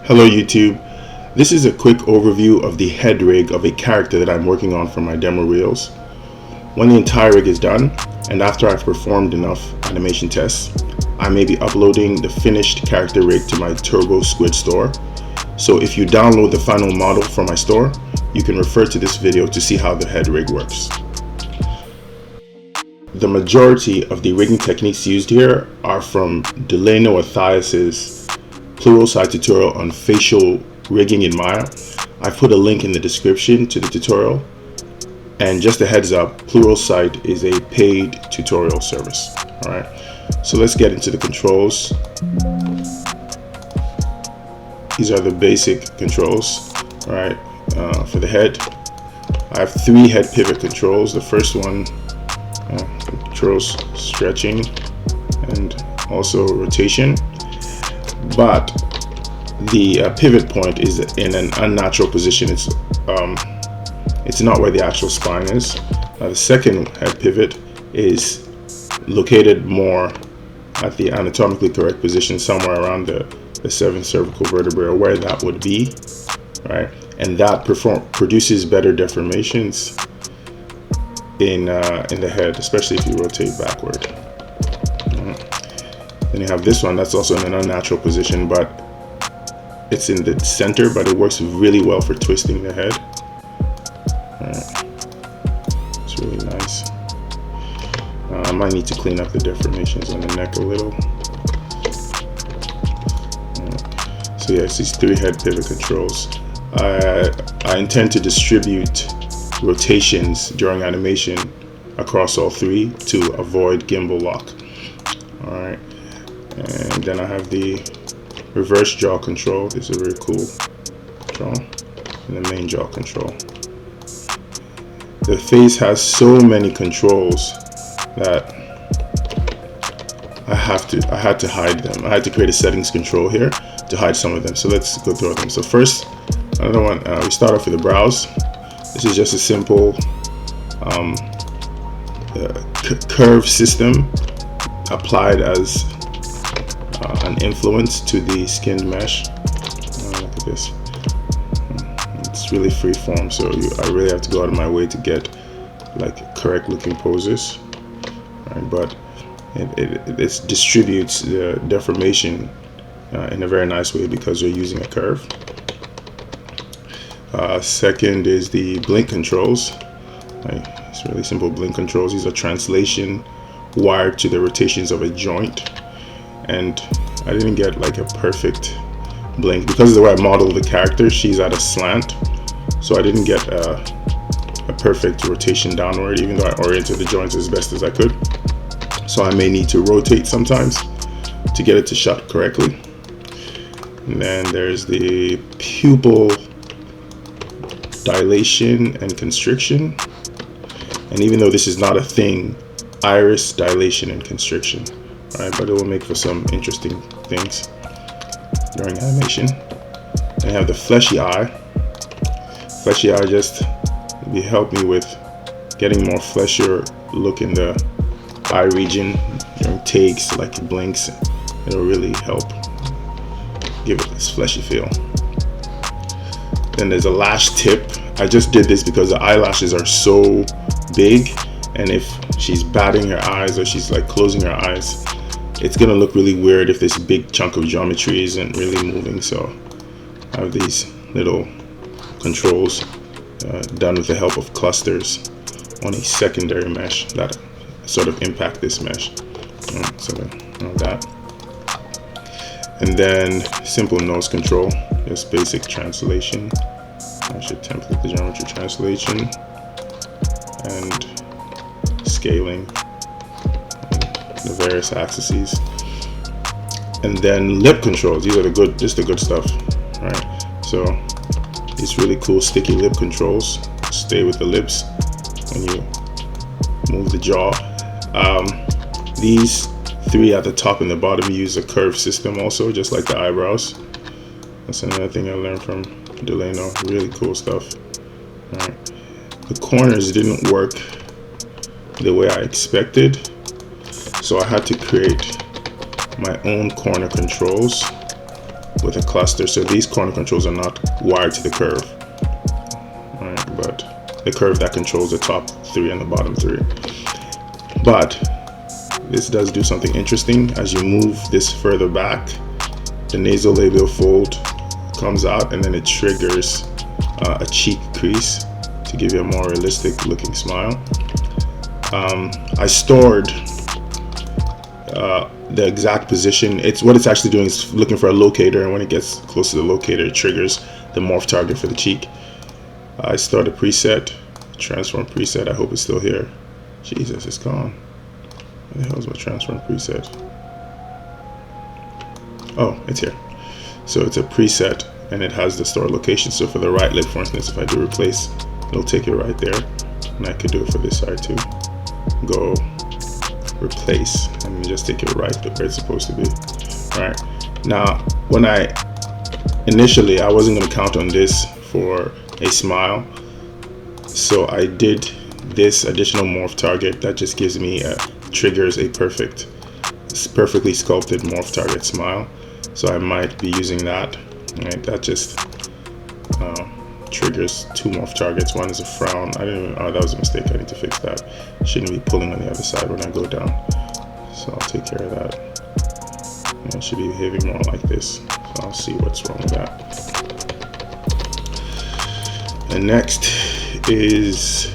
Hello YouTube, this is a quick overview of the head rig of a character that I'm working on for my demo reels. When the entire rig is done, and after I've performed enough animation tests, I may be uploading the finished character rig to my Turbo Squid store. So if you download the final model from my store, you can refer to this video to see how the head rig works. The majority of the rigging techniques used here are from Delano Athias' pluralsight tutorial on facial rigging in Maya. I've put a link in the description to the tutorial, and just a heads up, pluralsight is a paid tutorial service. Alright, so let's get into the controls. These are the basic controls. Alright, for the head, I have 3 head pivot controls. The first one controls stretching and also rotation, but the pivot point is in an unnatural position. It's not where the actual spine is. The second head pivot is located more at the anatomically correct position, somewhere around the 7th cervical vertebrae, or where that would be, right? And that produces better deformations in the head, especially if you rotate backward. Then you have this one that's also in an unnatural position, but it's in the center, but it works really well for twisting the head. It's really nice. I might need to clean up the deformations on the neck a little. So yeah, it's these 3 head pivot controls. I intend to distribute rotations during animation across all 3 to avoid gimbal lock. Alright, and then I have the reverse jaw control. This is a very cool control, and the main jaw control. The face has so many controls that I had to hide them. I had to create a settings control here to hide some of them. So let's go through them. So first, another one, we start off with the brows. This is just a simple curve system applied as an influence to the skinned mesh. Look at this. It's really free form, so I really have to go out of my way to get like correct looking poses, right? But it distributes the deformation in a very nice way because you're using a curve. Second is the blink controls. It's really simple blink controls. These are translation wired to the rotations of a joint, and I didn't get like a perfect blink because of the way I modeled the character. She's at a slant, so I didn't get a perfect rotation downward, even though I oriented the joints as best as I could. So I may need to rotate sometimes to get it to shut correctly. And then there's the pupil dilation and constriction, and even though this is not a thing, iris dilation and constriction, right? But it will make for some interesting things during animation. And I have the fleshy eye. Fleshy eye just help me with getting more fleshier look in the eye region during takes, like it blinks. It'll really help give it this fleshy feel. Then there's a lash tip. I just did this because the eyelashes are so big, and if she's batting her eyes or she's like closing her eyes, it's gonna look really weird if this big chunk of geometry isn't really moving. So I have these little controls done with the help of clusters on a secondary mesh that sort of impact this mesh. So that. And then simple nose control, just basic translation. I should template the geometry translation and scaling the various axes. And then lip controls. These are the good stuff. All right. So these really cool sticky lip controls stay with the lips when you move the jaw. These 3 at the top and the bottom use a curve system also, just like the eyebrows. That's another thing I learned from Delano. Really cool stuff. All right. The corners didn't work the way I expected, so I had to create my own corner controls with a cluster. So these corner controls are not wired to the curve, right? But the curve that controls the top 3 and the bottom 3. But this does do something interesting. As you move this further back, the nasolabial fold comes out, and then it triggers a cheek crease to give you a more realistic looking smile. I stored the exact position. What it's actually doing is looking for a locator, and when it gets close to the locator, it triggers the morph target for the cheek. I stored a preset, transform preset. I hope it's still here. Jesus, it's gone. Where the hell is my transform preset? Oh, it's here. So it's a preset, and it has the stored location. So for the right lip, for instance, if I do replace, it'll take it right there. And I could do it for this side too. Go replace, and just take it right where it's supposed to be. All right. Now, when initially I wasn't going to count on this for a smile, so I did this additional morph target that just gives me triggers a perfectly sculpted morph target smile. So I might be using that. Right, that just triggers 2 morph targets. One is a frown. Oh, that was a mistake. I need to fix that. Shouldn't be pulling on the other side when I go down. So I'll take care of that. And it should be behaving more like this. So I'll see what's wrong with that. And next is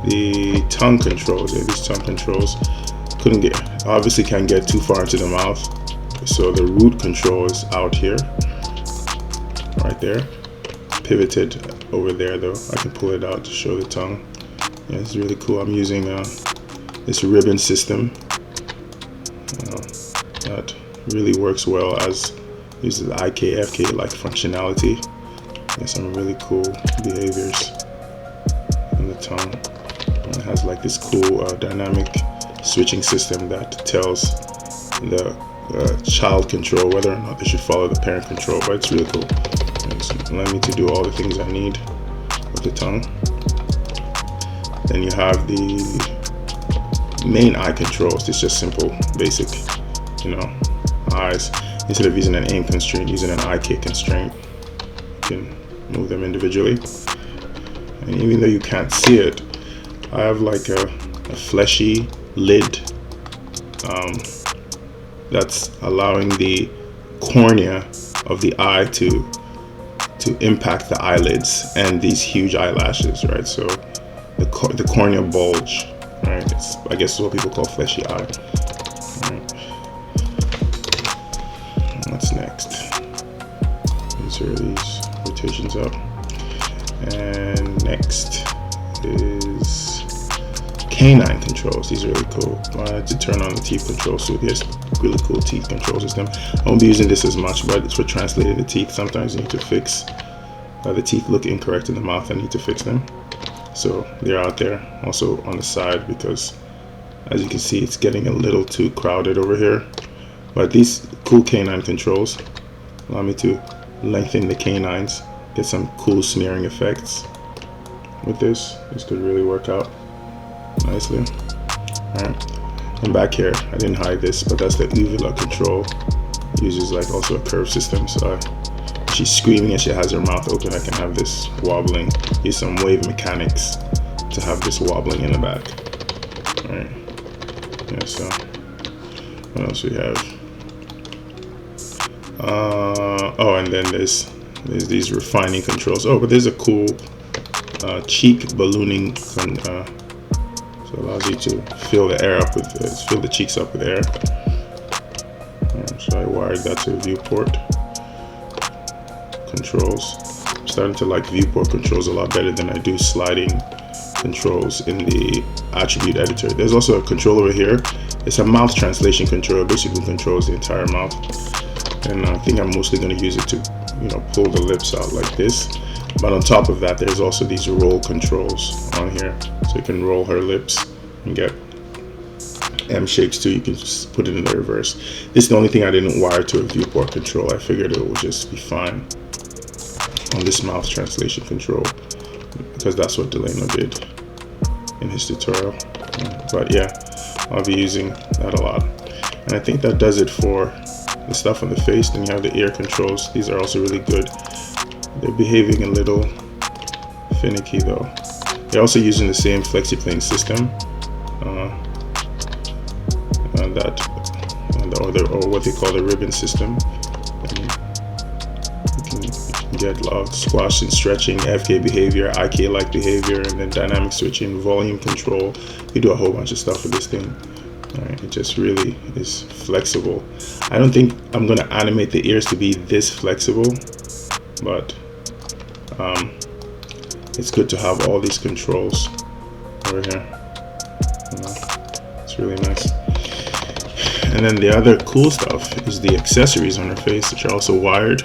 the tongue controls. Yeah, these tongue controls obviously can't get too far into the mouth. So the root control is out here, right there. Pivoted over there though. I can pull it out to show the tongue. Yeah, it's really cool. I'm using this ribbon system that really works well, as uses the IKFK like functionality. There's some really cool behaviors in the tongue. And it has like this cool dynamic switching system that tells the child control whether or not they should follow the parent control. But it's really cool. It's allowing me to do all the things I need with the tongue. Then you have the main eye controls. It's just simple, basic, eyes. Instead of using an aim constraint, using an IK constraint, you can move them individually. And even though you can't see it, I have like a fleshy lid that's allowing the cornea of the eye to impact the eyelids and these huge eyelashes, right? So the cornea bulge, right? It's, I guess, what people call fleshy eye. Right. What's next? Insert these rotations up. And next is canine controls. These are really cool. I had to turn on the teeth control, so here's really cool teeth control system. I won't be using this as much, but it's for translating the teeth. Sometimes you need to fix the teeth look incorrect in the mouth. I need to fix them, so they're out there. Also on the side, because as you can see, it's getting a little too crowded over here. But these cool canine controls allow me to lengthen the canines, get some cool smearing effects with this. This could really work out nicely. Alright, and back here, I didn't hide this, but that's the uvula control. Uses like also a curve system, so she's screaming and she has her mouth open, I can have this wobbling. Use some wave mechanics to have this wobbling in the back. Alright, yeah, so what else we have? Oh, and then there's these refining controls. Oh, but there's a cool cheek ballooning so it allows you to fill the air up with fill the cheeks up with air. So I wired that to viewport controls. I'm starting to like viewport controls a lot better than I do sliding controls in the attribute editor. There's also a control over here. It's a mouth translation control. It basically controls the entire mouth, and I think I'm mostly going to use it to pull the lips out like this. But on top of that, there's also these roll controls on here, so you can roll her lips and get M shapes too. You can just put it in the reverse. This is the only thing I didn't wire to a viewport control. I figured it would just be fine on this mouth translation control, because that's what Delano did in his tutorial. But yeah, I'll be using that a lot. And I think that does it for the stuff on the face. Then you have the ear controls. These are also really good. They're behaving a little finicky though. They're also using the same FlexiPlane system, or what they call the ribbon system. And you can get squash and stretching, FK behavior, IK-like behavior, and then dynamic switching, volume control. You do a whole bunch of stuff with this thing. All right, it just really is flexible. I don't think I'm going to animate the ears to be this flexible, but it's good to have all these controls over here. It's really nice. And then the other cool stuff is the accessories on her face, which are also wired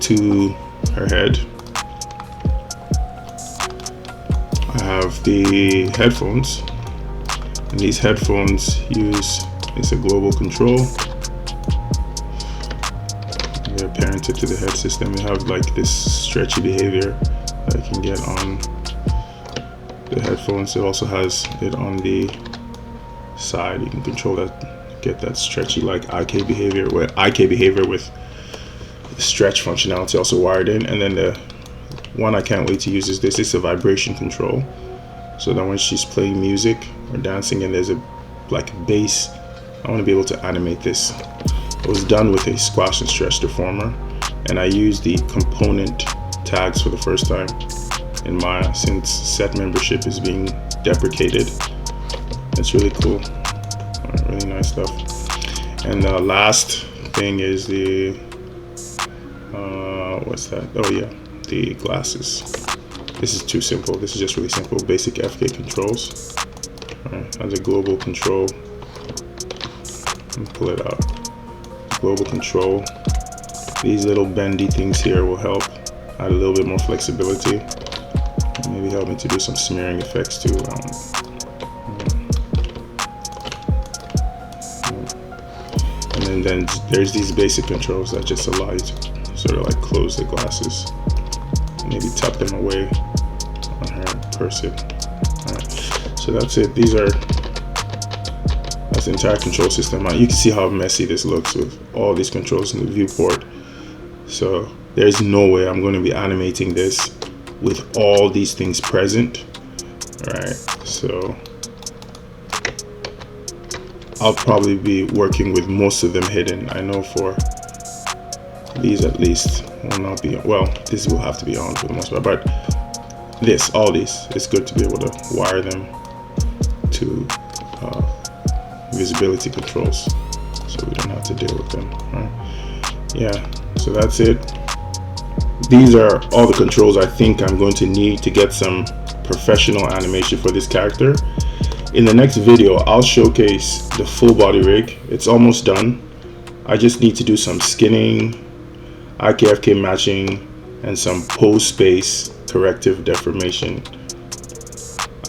to her head. I have the headphones, and these headphones it's a global control. They're parented to the head system. You have like this stretchy behavior that I can get on the headphones. It also has it on the side. You can control that, get that stretchy like IK behavior, with stretch functionality also wired in. And then the one I can't wait to use is this. It's a vibration control, so that when she's playing music or dancing and there's a like bass, I want to be able to animate this. It was done with a squash and stretch deformer, and I used the component tags for the first time in Maya since set membership is being deprecated. It's really cool. Really nice stuff. And the last thing is the what's that? Oh yeah, the glasses. This is too simple. This is just really simple, basic FK controls. Alright, as a global control, let me pull it out. Global control. These little bendy things here will help add a little bit more flexibility, and maybe help me to do some smearing effects too. And then there's these basic controls that just allow you to sort of like close the glasses, maybe tuck them away on her person. Alright, so that's it. That's the entire control system. You can see how messy this looks with all these controls in the viewport. So there's no way I'm going to be animating this with all these things present. Alright, so I'll probably be working with most of them hidden. I know for these at least will not be, well, this will have to be on for the most part, but all these, it's good to be able to wire them to visibility controls so we don't have to deal with them. Right? Yeah, so that's it. These are all the controls I think I'm going to need to get some professional animation for this character. In the next video, I'll showcase the full body rig. It's almost done. I just need to do some skinning, IKFK matching, and some pose space corrective deformation.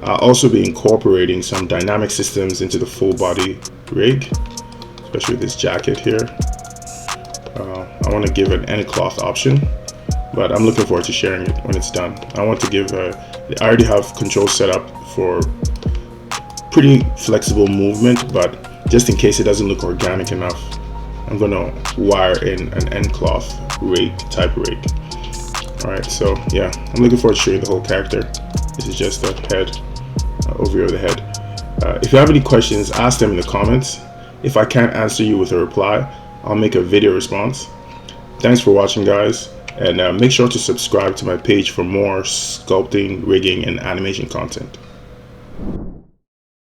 I'll also be incorporating some dynamic systems into the full body rig, especially this jacket here. I want to give an end cloth option, but I'm looking forward to sharing it when it's done. I want to give I already have controls set up for pretty flexible movement, but just in case it doesn't look organic enough, I'm gonna wire in an end cloth type rig. Alright, so yeah, I'm looking forward to showing the whole character. This is just the head, overview of the head. If you have any questions, ask them in the comments. If I can't answer you with a reply, I'll make a video response. Thanks for watching, guys, and make sure to subscribe to my page for more sculpting, rigging, and animation content.